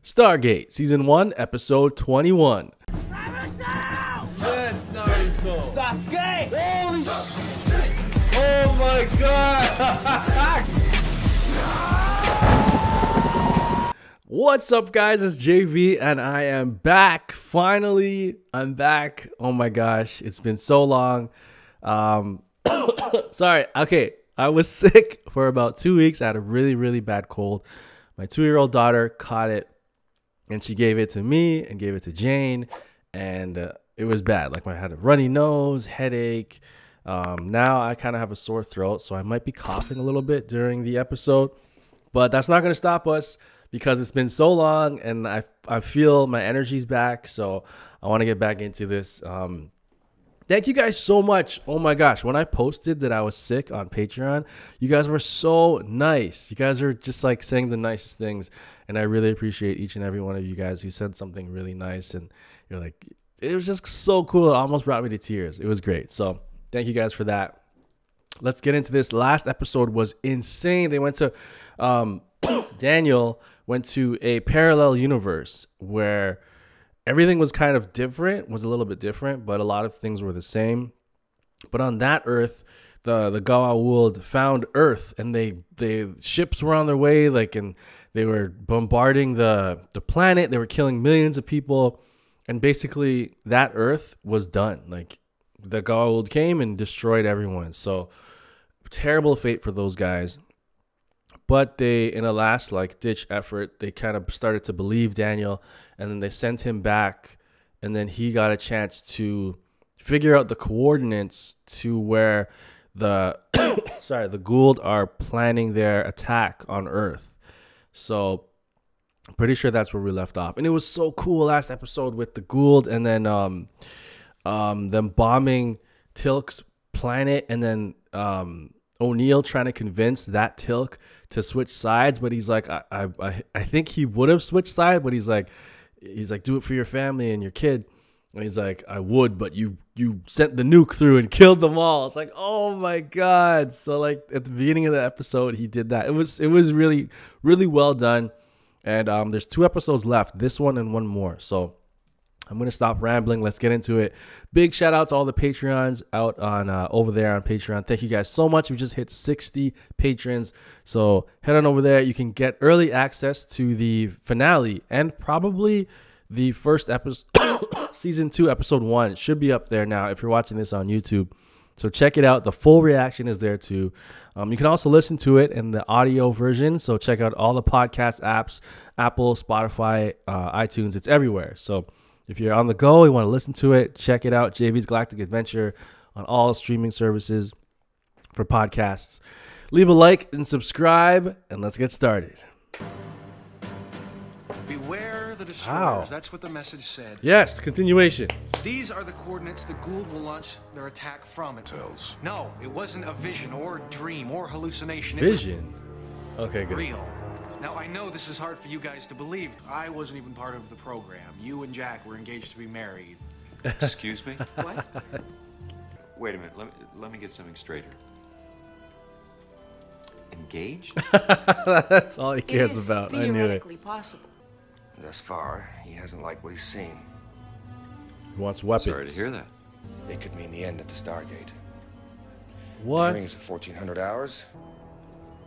Stargate, Season 1, Episode 21. Yes, Naruto. Sasuke! Holy shit! Oh my god! What's up, guys? It's JV, and I am back. Finally, I'm back. Oh my gosh, it's been so long. Sorry. Okay, I was sick for about 2 weeks. I had a really bad cold. My 2-year-old daughter caught it, and she gave it to me and gave it to Jane, and it was bad. Like, I had a runny nose, headache. Now I kind of have a sore throat, so I might be coughing a little bit during the episode, but that's not going to stop us because it's been so long, and I feel my energy's back, so I want to get back into this. Thank you guys so much. Oh my gosh, when I posted that I was sick on Patreon, you guys were so nice. You guys are just like saying the nicest things, and I really appreciate each and every one of you guys who said something really nice, and you're like, it was just so cool. It almost brought me to tears. It was great. So thank you guys for that. Let's get into this. Last episode was insane. They went to Daniel went to a parallel universe where everything was kind of different, was a little bit different, but a lot of things were the same. But on that Earth, the Goa'uld found Earth, and they ships were on their way, like, and they were bombarding the planet. They were killing millions of people, and basically that Earth was done. Like, the Goa'uld came and destroyed everyone. So terrible fate for those guys. But they, in a last ditch effort, they kind of started to believe Daniel, and then they sent him back, and then he got a chance to figure out the coordinates to where the the Goa'uld are planning their attack on Earth. So I'm pretty sure that's where we left off, and it was so cool last episode with the Goa'uld, and then them bombing teal'c's planet, and then O'Neill trying to convince that teal'c to switch sides, but he's like, I think he would have switched sides, but he's like, do it for your family and your kid. And he's like, I would, but you sent the nuke through and killed them all. It's like, oh my god. So like at the beginning of the episode, he did that. It was really well done. And there's 2 episodes left, this one and one more. So I'm going to stop rambling. Let's get into it. Big shout out to all the Patreons out on over there on Patreon. Thank you guys so much. We just hit 60 patrons. So head on over there. You can get early access to the finale and probably the first episode, season 2, episode 1. It should be up there now if you're watching this on YouTube. So check it out. The full reaction is there too. You can also listen to it in the audio version. So check out all the podcast apps, Apple, Spotify, iTunes. It's everywhere. So if you're on the go, you want to listen to it, check it out. JV's Galactic Adventure on all streaming services for podcasts. Leave a like and subscribe, and let's get started. Beware the destroyers. Ow. That's what the message said. Yes, continuation. These are the coordinates the Goa'uld will launch their attack from. It tells. No, it wasn't a vision or dream or hallucination. Vision? Okay, good. Real. Now, I know this is hard for you guys to believe. I wasn't even part of the program. You and Jack were engaged to be married. Excuse me? What? Wait a minute. Let me get something straighter. Engaged? That's all he cares about. I knew it. Theoretically possible. Thus far, he hasn't liked what he's seen. He wants weapons. Sorry to hear that. It could mean the end of the Stargate. What? Rings of 1400 hours.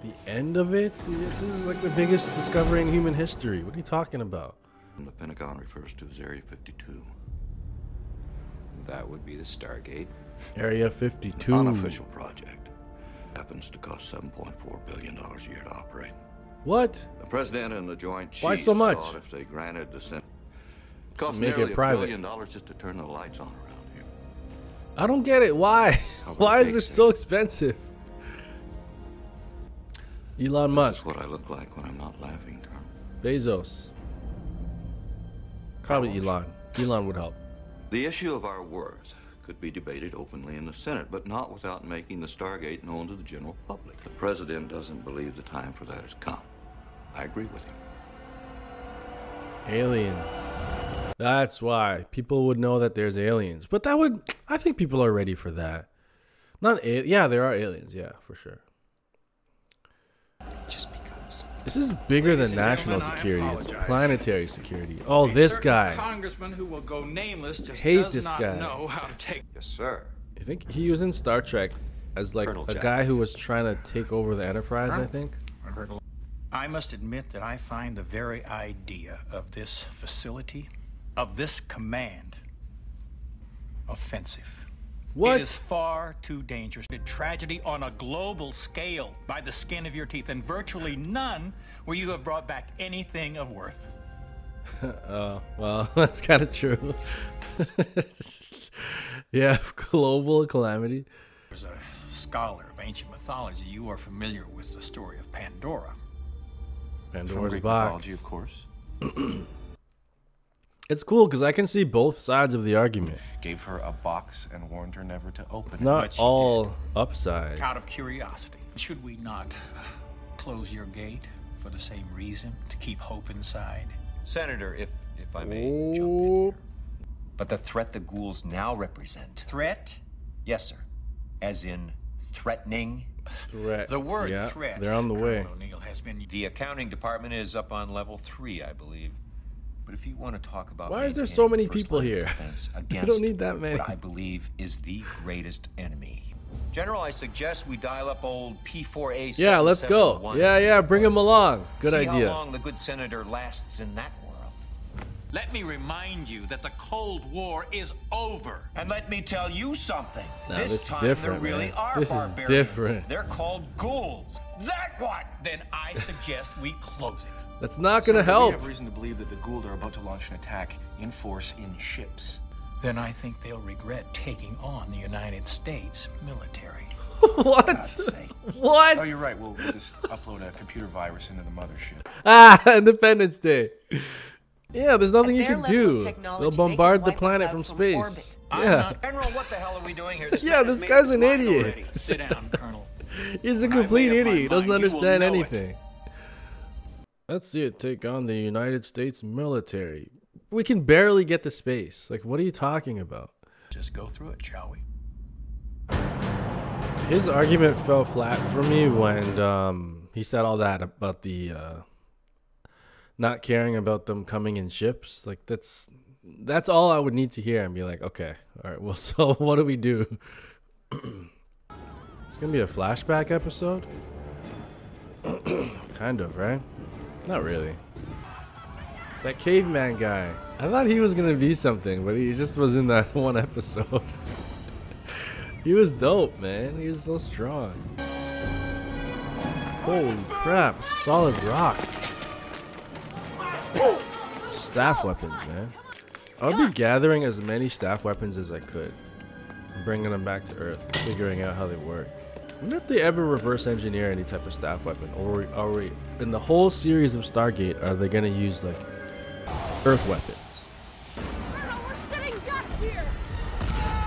The end of it? This is like the biggest discovery in human history. What are you talking about? The Pentagon refers to as Area 52. That would be the Stargate. Area 52. Unofficial project. Happens to cost $7.4 billion a year to operate. What? The president and the Joint Chiefs Why so much? thought if they granted the Senate, it cost Make nearly it private. $1 billion just to turn the lights on around here. I don't get it. Why? How about Why a is big this city? so expensive? Elon This Musk. is what I look like when I'm not laughing, Tom. Bezos. Probably Elon. Elon would help. The issue of our worth could be debated openly in the Senate, but not without making the Stargate known to the general public. The president doesn't believe the time for that has come. I agree with him. Aliens. That's why people would know that there's aliens. But that would, I think people are ready for that. Yeah, there are aliens. Yeah, for sure. Just because. This is bigger than national security. It's planetary security. Oh, this guy. Congressman who will go nameless just Hate does this not guy. know how to take. Yes, sir. I think he was in Star Trek as like a guy who was trying to take over the Enterprise, I think. I must admit that I find the very idea of this facility, of this command, offensive. What? It is far too dangerous. A tragedy on a global scale by the skin of your teeth, and virtually none where you have brought back anything of worth. Well, that's kind of true. Yeah, global calamity. As a scholar of ancient mythology, you are familiar with the story of Pandora. Pandora's Greek box. mythology, of course. It's cool because I can see both sides of the argument. Gave her a box and warned her never to open It's it. not But she all upside. Out of curiosity, should we not close your gate for the same reason, to keep hope inside? Senator, if I may jump in Oh, here. But the threat the ghouls now represent. Threat? Yes, sir. As in threatening. threat. The word Yeah, threat, they're on the way. Colonel O'Neill, has been... The accounting department is up on level 3, I believe. But if you want to talk about Why is there so many maintaining people first-line here? defense You against don't need that many. what I believe is the greatest enemy. General, I suggest we dial up old P4A. Yeah, let's go. 771. Yeah, bring him along. Good See idea. how long the good senator lasts in that world. Let me remind you that the Cold War is over. And let me tell you something. No, this this is time different, there really man. are This is barbarians. different. They're called ghouls. That what? Then I suggest we close it. That's not gonna Senator, help. We have reason to believe that the Gould are about to launch an attack in force in ships. Then I think they'll regret taking on the United States military. What? God's sake. What? Oh, you're right. We'll just upload a computer virus into the mothership. Ah, Independence Day. Yeah, there's nothing At you their can level of do. technology, They'll they can bombard the wipe us planet out from from space. orbit. Yeah. General, what the hell are we doing here? This Yeah, man has this made guy's up his an mind idiot. already. Sit down, Colonel. He's a When I've complete made up my idiot. He doesn't mind, you will understand know it. anything. Let's see it take on the United States military. We can barely get to space. Like, what are you talking about? Just go through it, shall we? His argument fell flat for me when he said all that about the not caring about them coming in ships. Like, that's all I would need to hear and be like, okay, all right, well, so what do we do? It's gonna be a flashback episode? Kind of, right? Not really. That caveman guy. I thought he was gonna be something, but he just was in that one episode. He was dope, man. He was so strong. Holy crap. Solid rock. Staff weapons, man. I'll be gathering as many staff weapons as I could. Bringing them back to Earth. Figuring out how they work. I wonder if they ever reverse engineer any type of staff weapon. Or are we, in the whole series of Stargate, are they going to use, like, Earth weapons? We're sitting back here.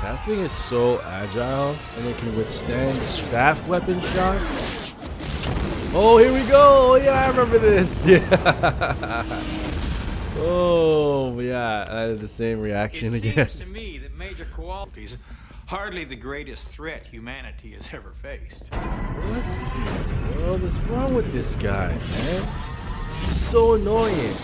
That thing is so agile, and it can withstand staff weapon shots. Oh, here we go! Oh, yeah, I remember this. Yeah. Oh, yeah, I had the same reaction It again. seems to me that Major Kowalski's hardly the greatest threat humanity has ever faced. What in the world is wrong with this guy, man? He's so annoying.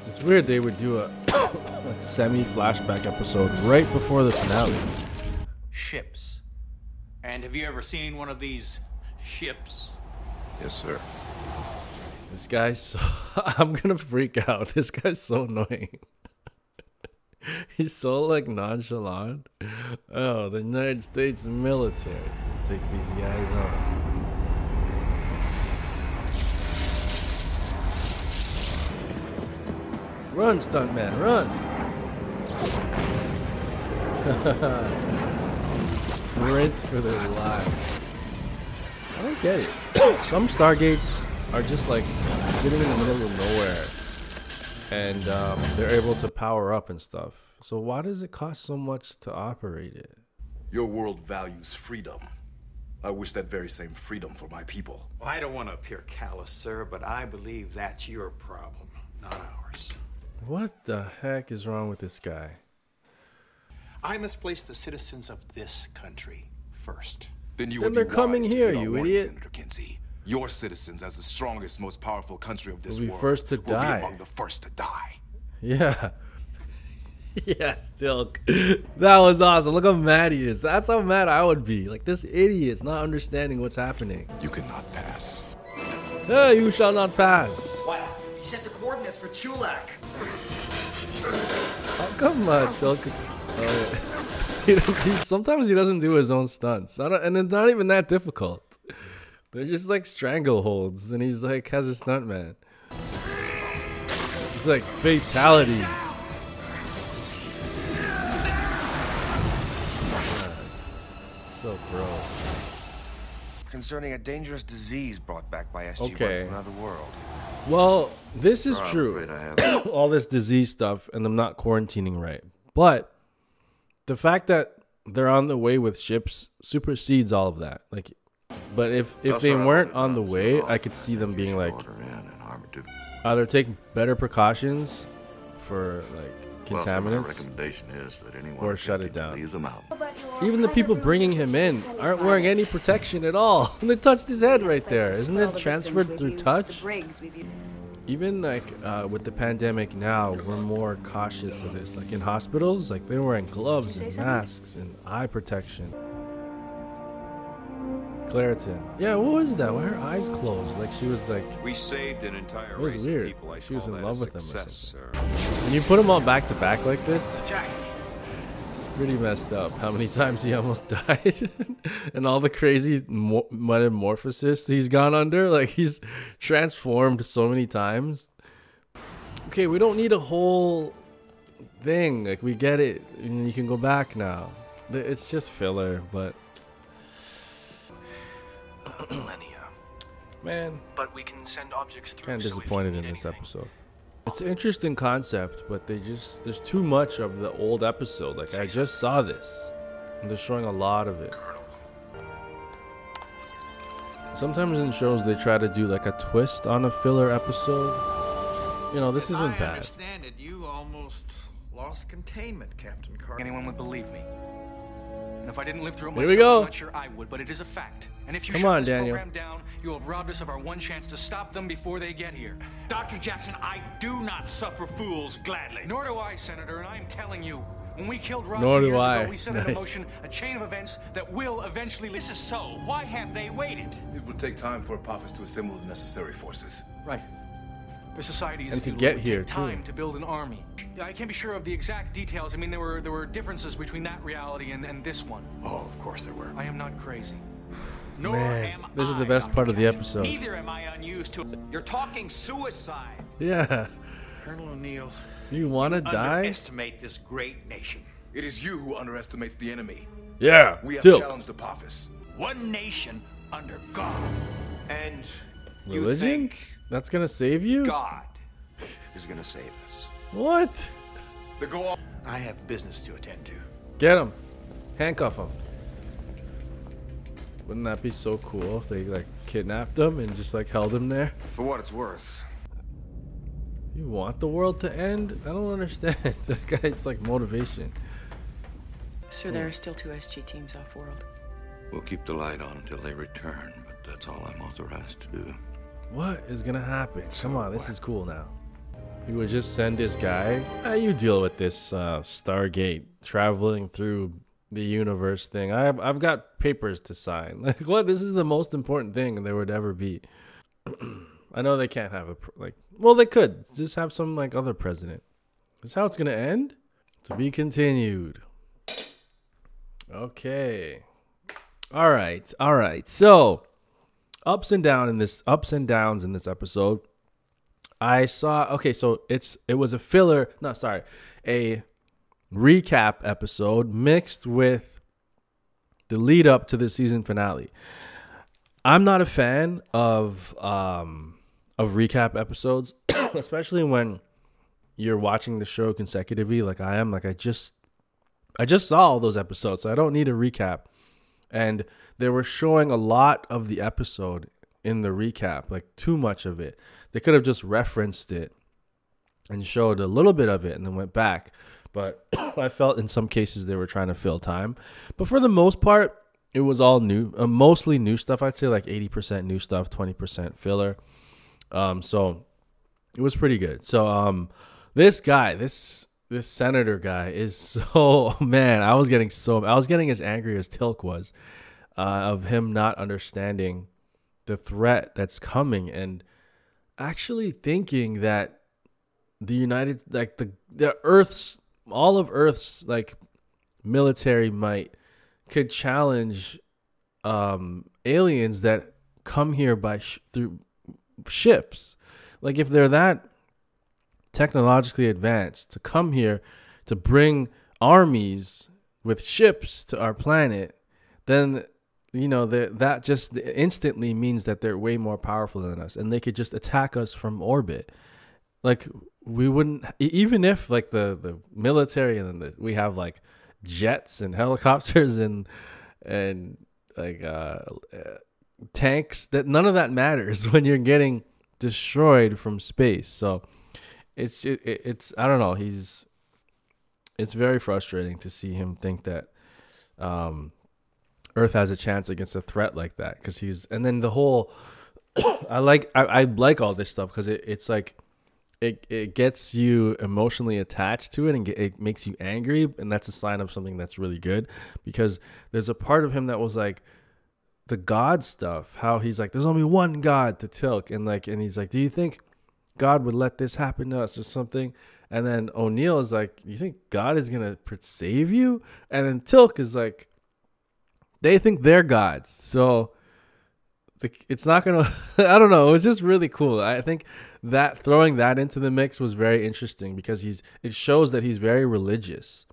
It's weird they would do a semi-flashback episode right before the finale. Ships. And have you ever seen one of these ships? Yes, sir. This guy's so... I'm gonna freak out. This guy's so annoying. He's so, like, nonchalant. Oh, the United States military. Take these guys on. Run, stuntman, run! Sprint for their lives. I don't get it. Some Stargates are just like sitting in the middle of nowhere, and they're able to power up and stuff. So why does it cost so much to operate it? Your world values freedom. I wish that very same freedom for my people. Well, I don't want to appear callous, sir, but I believe that's your problem, not ours. What the heck is wrong with this guy? I must place the citizens of this country first. Then you Then would they're be coming wise to here, heed our you warning, idiot. Senator Kinsey. Your citizens, as the strongest, most powerful country of this Will be world, first to will die. be among the first to die. Yeah. Yeah, still. That was awesome. Look how mad he is. That's how mad I would be. Like, this idiot's not understanding what's happening. You cannot pass. Hey, you shall not pass. What? He sent the coordinates for teal'c. Oh, come on, Tilk. Oh, yeah. Sometimes he doesn't do his own stunts. And it's not even that difficult. They're just like strangleholds, and he's like has a stunt man. It's like fatality. God, so gross. Concerning a dangerous disease brought back by SG-1 Okay. from another world. Well, this is I'm true. afraid I have. All this disease stuff, and them not quarantining right. But the fact that they're on the way with ships supersedes all of that. Like, but if That's they what I weren't wanted on the done, way, so I could see them being like order in and armor to- either take better precautions for like Well, so my contaminants, recommendation is that anyone or who shut can it down. leave them out. Even the people bringing him in aren't wearing any protection at all. They touched his head right there. Isn't it transferred through touch? Even like with the pandemic now, we're more cautious of this. Like in hospitals, like they're wearing gloves and masks and eye protection. Claritin. Yeah, what was that? Why her eyes closed? Like she was like, We saved an entire it was race weird. of people. I She was call in that love a with him or success, something. sir. When you put them all back to back like this, Jack. it's pretty messed up. How many times he almost died, and all the crazy metamorphosis he's gone under. Like he's transformed so many times. Okay, we don't need a whole thing. Like we get it, and you can go back now. It's just filler, but Millennia. man, But we can send objects through. kind of so if you disappointed need in this anything- episode. It's an interesting concept, but there's too much of the old episode. Like I just saw this, and they're showing a lot of it. Sometimes in shows they try to do like a twist on a filler episode. You know, this isn't I bad. understand it. You almost lost containment, Captain Carter. Anyone would believe me. And if I didn't live through it Here myself, we go. I'm not sure I would, but it is a fact. And if you Come shut on, this Daniel. program down, you have robbed us of our one chance to stop them before they get here. Dr. Jackson, I do not suffer fools gladly. Nor do I, Senator, and I'm telling you, when we killed Rod Nor 2 do years I. ago, we set into Nice. motion a chain of events that will eventually lead. This is so. Why have they waited? It will take time for Apophis to assemble the necessary forces. Right. The society is And to feudal. get It would here, take time too. to build an army. Yeah, I can't be sure of the exact details. I mean, there were differences between that reality and this one. Oh, of course there were. I am not crazy. Nor Man, am this is the I, best Dr. part of the Jackson. episode. Neither am I unused to. You're talking suicide. Yeah. Colonel O'Neill, You want to die? Underestimate this great nation. It is you who underestimates the enemy. Yeah. We have Tilk. challenged Apophis. One nation under God. And you Religion? think That's gonna save you? God is going to save us. What? The goal. I have business to attend to. Get him. Handcuff him. Wouldn't that be so cool if they like kidnapped him and just like held him there? For what it's worth. You want the world to end? I don't understand. That guy's like motivation. Sir, there are still 2 SG teams off-world. We'll keep the light on until they return, but that's all I'm authorized to do. What is gonna happen? Come on, this is cool now. He would just send his guy. You deal with this Stargate traveling through the universe thing. I've got papers to sign. Like what? This is the most important thing there would ever be. I know they can't have well, they could just have some like other president. Is how it's gonna end? To be continued. Okay. All right. So ups and downs in this episode. I saw. Okay, so it was a filler. No, sorry, a recap episode mixed with the lead up to the season finale. I'm not a fan of recap episodes, especially when you're watching the show consecutively, like I am. Like I just saw all those episodes, so I don't need a recap. And they were showing a lot of the episode in the recap, like too much of it. They could have just referenced it and showed a little bit of it and then went back. But I felt in some cases they were trying to fill time. But for the most part, it was all new, mostly new stuff. I'd say like 80% new stuff, 20% filler. So it was pretty good. So this guy, this senator guy is so, man, I was getting as angry as Teal'c was, of him not understanding the threat that's coming, and actually thinking that the all of Earth's like military might could challenge aliens that come here through ships. Like, if they're that technologically advanced to come here to bring armies with ships to our planet, then that just instantly means that they're way more powerful than us, and they could just attack us from orbit. Like, we wouldn't, even if like the military, and we have like jets and helicopters and like tanks, that none of that matters when you're getting destroyed from space. So it's I don't know, it's very frustrating to see him think that Earth has a chance against a threat like that, because and then the whole I like all this stuff because it's like it gets you emotionally attached to it, and it makes you angry, and that's a sign of something that's really good, because there's a part of him that was like the God stuff, how he's like, there's only one God to Teal'c, and he's like, do you think God would let this happen to us or something? And then O'Neill is like, you think God is gonna save you? And then Teal'c is like, they think they're gods, so it's not gonna I don't know, it was just really cool. I think that throwing that into the mix was very interesting, because it shows that he's very religious,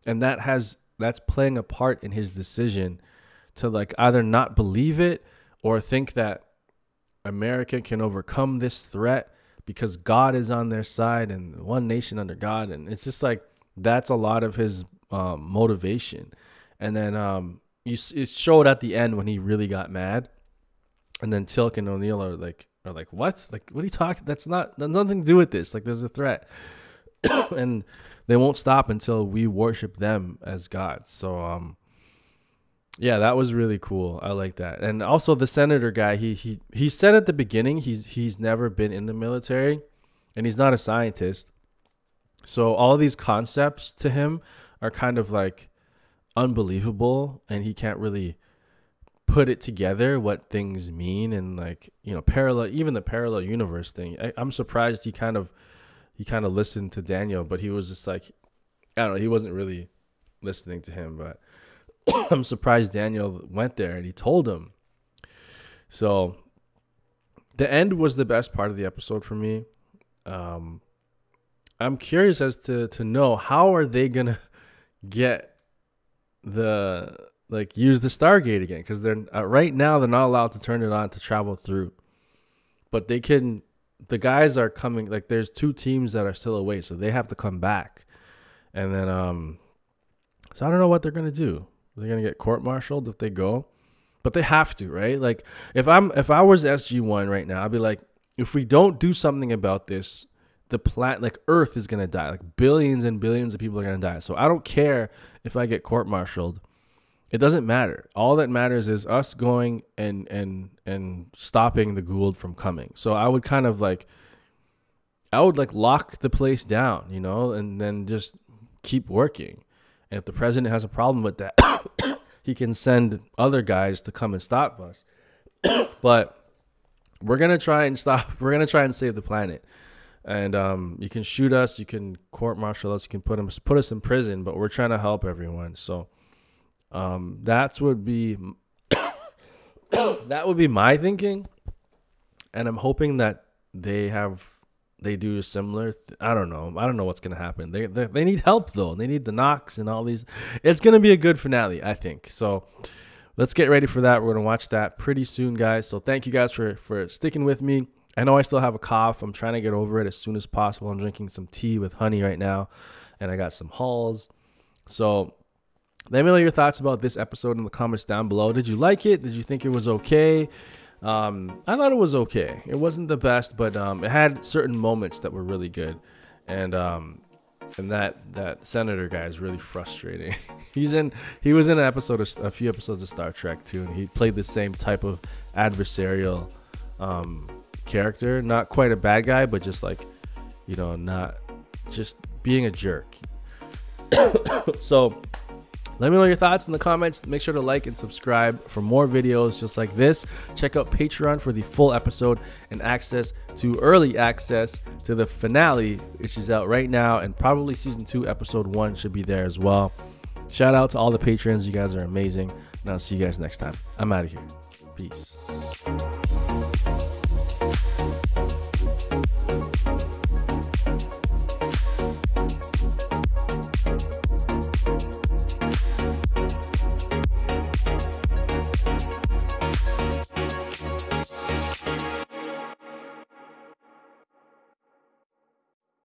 and that's playing a part in his decision to like either not believe it or think that America can overcome this threat because God is on their side and one nation under God. And it's just like, that's a lot of his motivation. And then it showed at the end when he really got mad, and then Teal'c and O'Neill are like, what? Like, what are you talking? That's nothing to do with this. Like, there's a threat. And they won't stop until we worship them as gods. So, yeah, that was really cool. I like that. And also the senator guy, he said at the beginning, he's never been in the military, and he's not a scientist. So all these concepts to him are kind of like unbelievable, and he can't really put it together what things mean, and like, even the parallel universe thing. I'm surprised he kind of listened to Daniel, but he was just like, I don't know, he wasn't really listening to him, but I'm surprised Daniel went there and he told him. So the end was the best part of the episode for me. I'm curious as to know, how are they gonna get use the Stargate again, because they're right now they're not allowed to turn it on to travel through, but they can. The guys are coming, like there's 2 teams that are still away, so they have to come back, and then so I don't know what they're gonna do. They're gonna get court-martialed if they go, but they have to, right? Like, if I was SG-1 right now, I'd be like, if we don't do something about this, the planet, like Earth, is gonna die. Like, billions and billions of people are gonna die. So I don't care if I get court-martialed. It doesn't matter. All that matters is us going and stopping the Gould from coming. So I would kind of like, lock the place down, and then just keep working. And if the president has a problem with that, he can send other guys to come and stop us. But we're gonna try and stop. We're gonna try and save the planet. And you can shoot us, you can court-martial us, you can put us in prison, but we're trying to help everyone. So that would be my thinking, and I'm hoping that they do a similar. I don't know what's gonna happen. They need help though. They need the Knox and all these. It's gonna be a good finale, I think. So let's get ready for that. We're gonna watch that pretty soon, guys. So thank you guys for sticking with me. I know I still have a cough. I'm trying to get over it as soon as possible. I'm drinking some tea with honey right now, and I got some Halls. So let me know your thoughts about this episode in the comments down below. Did you like it? Did you think it was okay? I thought it was okay. It wasn't the best, but it had certain moments that were really good. And And that senator guy is really frustrating. He was in a few episodes of Star Trek too, and he played the same type of adversarial character. Not quite a bad guy, but just like, you know, not just being a jerk. So let me know your thoughts in the comments. Make sure to like and subscribe for more videos just like this. Check out Patreon for the full episode and early access to the finale, which is out right now, and probably season 2 episode 1 should be there as well. Shout out to all the patrons. You guys are amazing, and I'll see you guys next time. I'm out of here. Peace.